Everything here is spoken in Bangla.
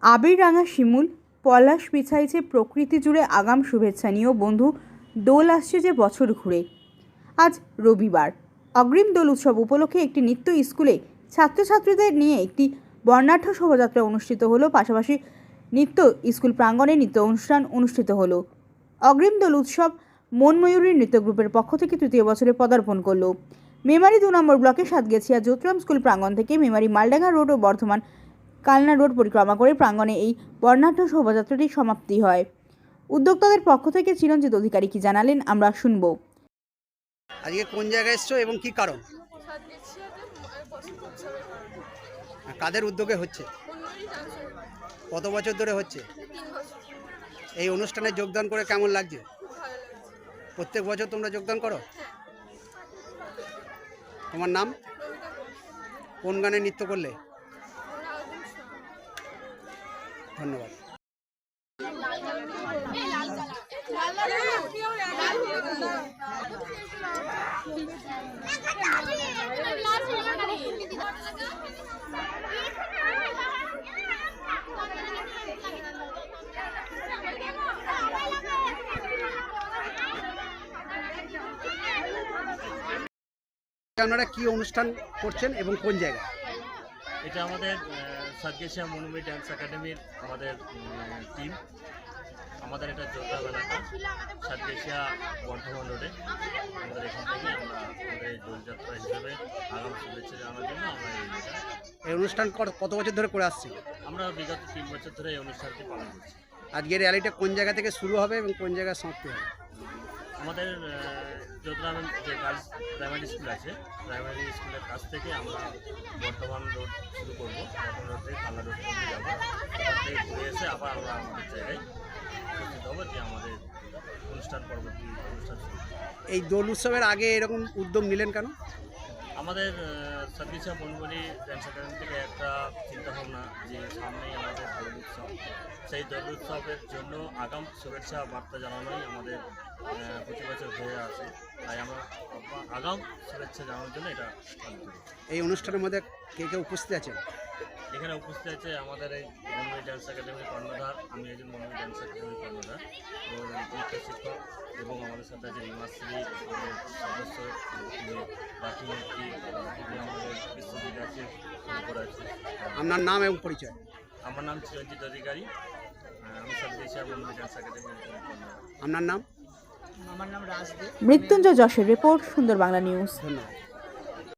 আবির রাঙা শিমুল পলাশ বিছাইছে প্রকৃতি জুড়ে আগাম শুভেচ্ছা নিয়েও বন্ধু দোল আসছে যে বছর ঘুরে। আজ রবিবার অগ্রিম দোল উৎসব উপলক্ষে একটি নৃত্য স্কুলে ছাত্রছাত্রীদের নিয়ে একটি বর্ণাঢ্য শোভাযাত্রা অনুষ্ঠিত হলো। পাশাপাশি নৃত্য স্কুল প্রাঙ্গণে নৃত্য অনুষ্ঠান অনুষ্ঠিত হলো। অগ্রিম দোল উৎসব মনময়ূরী নৃত্য গ্রুপের পক্ষ থেকে তৃতীয় বছরে পদার্পণ করলো। মেমারি 2 নম্বর ব্লকে সাতগেছিয়া জ্যোতিরাম স্কুল প্রাঙ্গণ থেকে মেমারি মালডাঙ্গা রোড ও বর্ধমান কালনা রোড পরিক্রমা করে প্রাঙ্গণে এই বর্ণাঢ্য শোভাযাত্রাটির সমাপ্তি হয়। উদ্যোক্তাদের পক্ষ থেকে চিরঞ্জিত অধিকারী কি জানালেন আমরা শুনবো। আজকে কোন জায়গায় এসছো এবং কি কারণ? কাদের উদ্যোগে হচ্ছে? কত বছর ধরে হচ্ছে? এই অনুষ্ঠানে যোগদান করে কেমন লাগছে? প্রত্যেক বছর তোমরা যোগদান করো? তোমার নাম? কোন গানে নৃত্য করলে? ধন্যবাদ। আপনারা কি অনুষ্ঠান করছেন এবং কোন জায়গায়? এটা আমাদের সাতগেছিয়া মনুমেন্ট ড্যান্স একাডেমির আমাদের টিম। আমাদের এটা যোগদান এলাকা সাতগেছিয়া বর্ধমান রোডে। আমাদের এখান থেকে আমরা আমাদের দোলযাত্রা হিসেবে আগাম শুভেচ্ছা জানানোর জন্য আমরা এই অনুষ্ঠান কত বছর ধরে করে আসছি? আমরা বিগত 3 বছর ধরে এই অনুষ্ঠানটি পালন করছি। আজকের র্যালিটা কোন জায়গা থেকে শুরু হবে এবং কোন জায়গায় সমাপ্তি হবে? আমাদের জ্যোতিরাম যে গার্লস প্রাইমারি স্কুল আছে, প্রাইমারি স্কুলের কাছ থেকে আমরা বর্ধমান রোড শুরু করব। বর্ধমান রোড থেকে কালনা রোড পর্যন্ত যাবো। ওখান থেকে ঘুরে এসে আবার আমরা আমাদের জায়গায় উপস্থিত হবো যে আমাদের পরবর্তী অনুষ্ঠান শুরু। এই দোল উৎসবের আগে এরকম উদ্যোগ নিলেন কেন? আমাদের সাতগেছিয়া বনবলি ড্যান্স একাডেমি থেকে একটা চিন্তাভাবনা যে সামনেই আমাদের দোল উৎসব, সেই দোল উৎসবের জন্য আগাম শুভেচ্ছা বার্তা জানানোই আমাদের প্রতি বছর হয়ে আসে। তাই আমরা আগাম শুভেচ্ছা জানানোর জন্য এটা পালন করি। এই অনুষ্ঠানের মধ্যে কে কে উপস্থিত আছেন? এখানে উপস্থিত আছে আমাদের এই মনময়ূরী ড্যান্স একাডেমির কর্ণধার, আমি একজন মনময়ূরী ড্যান্স একাডেমির কর্ণধার ও নৃত্য শিক্ষক, এবং আমাদের সাথে আছে রিমাশ্রী সদস্য রাখি মূর্তি, আমাদের বিশ্ববিদ্যালয়ের উপর আছে। আপনার নাম এবং পরিচয়? আমার নাম চিরঞ্জিত অধিকারী, আমি সাতগেছিয়া মনময়ূরী ড্যান্স একাডেমির কর্ণধার। আপনার নাম? মৃত্যুঞ্জয় যশের রিপোর্ট, সুন্দর বাংলা নিউজ। ধন্যবাদ।